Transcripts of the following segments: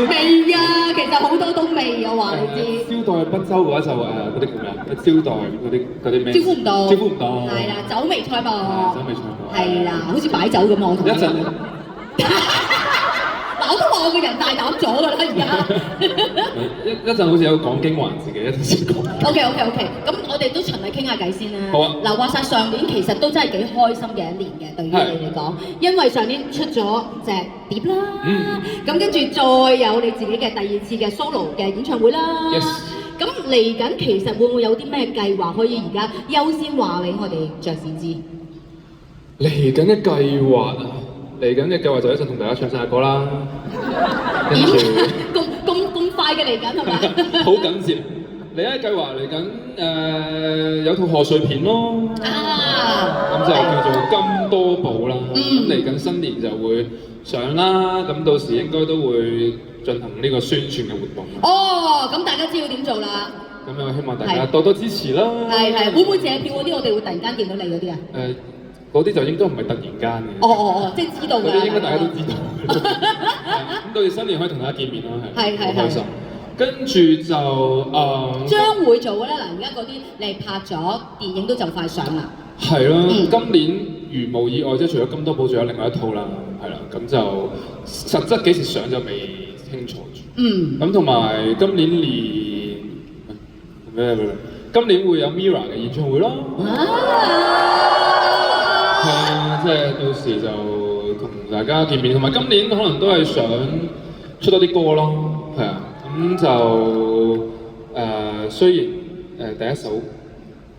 未啊，其實好多都未，我話你知。招待賓州嘅話就嗰啲叫咩啊？招待嗰啲咩？招呼唔到。招呼唔到。係啦，酒味菜幕。酒味菜幕。係啦，好似擺酒咁我同你。一陣。嗱，我都話我個人大膽咗㗎啦，而家。一陣好似有講經環節嘅，一陣先講。OK，咁我哋都循例傾下偈先啦。好啊。嗱，話晒上年其實都真係幾開心嘅一年嘅，對於你嚟講，因為上年出咗隻碟啦，咁跟住再有你自己嘅第2次嘅 solo 嘅演唱會啦。Yes。咁嚟緊其實會唔會有啲咩計劃可以而家優先話俾我哋爵士知？嚟緊嘅計劃啊！嚟緊嘅計劃就一陣同大家唱生日歌啦，跟住咁快嘅嚟緊係咪？好緊接！嚟緊計劃嚟緊有套賀歲片咯，咁就叫做《金多寶》啦。咁嚟緊新年就會上啦，咁到時應該都會進行呢個宣傳嘅活動。哦，咁大家知道點做啦。咁樣希望大家多多支持啦。係，會唔會借票嗰啲我哋會突然間見到你嗰啲啊？嗰啲就應該唔係突然間嘅。哦，即係知道㗎。嗰啲應該大家都知道。咁到時新年可以同大家見面啦，係。好開心。跟住就將會做嘅咧，嗱，而家嗰啲你拍咗電影都就快上啦。係啦，今年如無意外，即係除咗金多寶，仲有另外一套啦，係啦，咁就實質幾時上就未清楚住。咁同埋今年今年會有 Mirror 嘅演唱會咯。係啊，即係到時就同大家見面，同埋今年可能都係想出多啲歌咯，係啊，咁就雖然第一首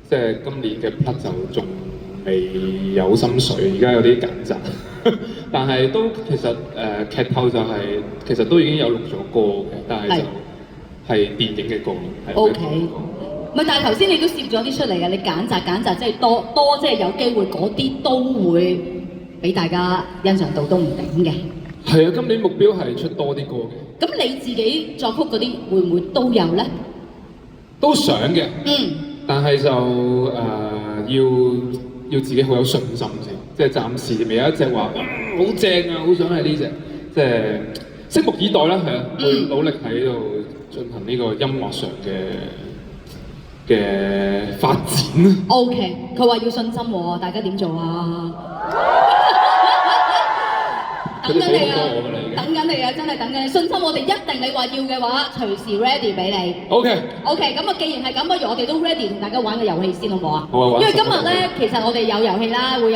即係今年嘅 part 就仲未有心水，而家有啲揀擇，但係都其實劇透就係其實都已經有錄咗歌嘅，但係就係電影嘅歌咯。OK。唔係，但係頭先你都攝咗啲出嚟嘅，你揀擇即係多，即係有機會嗰啲都會俾大家欣賞到都唔定嘅。係啊，今年目標係出多啲歌嘅。咁你自己作曲嗰啲會唔會都有咧？都想嘅。但係就要自己好有信心先，即係暫時未有一隻話好正啊，好想係呢隻，即係拭目以待啦，係啊，會努力喺度進行呢個音樂上嘅發展。OK， 佢話要信心喎，大家點做啊？等緊你啊，真係等緊你，信心我哋一定你話要嘅話，隨時 ready 俾你。OK，咁啊，既然係咁，不如我哋都 ready 同大家玩個遊戲先好唔好啊？好啊，因為今日咧，其實我哋有遊戲啦，會有。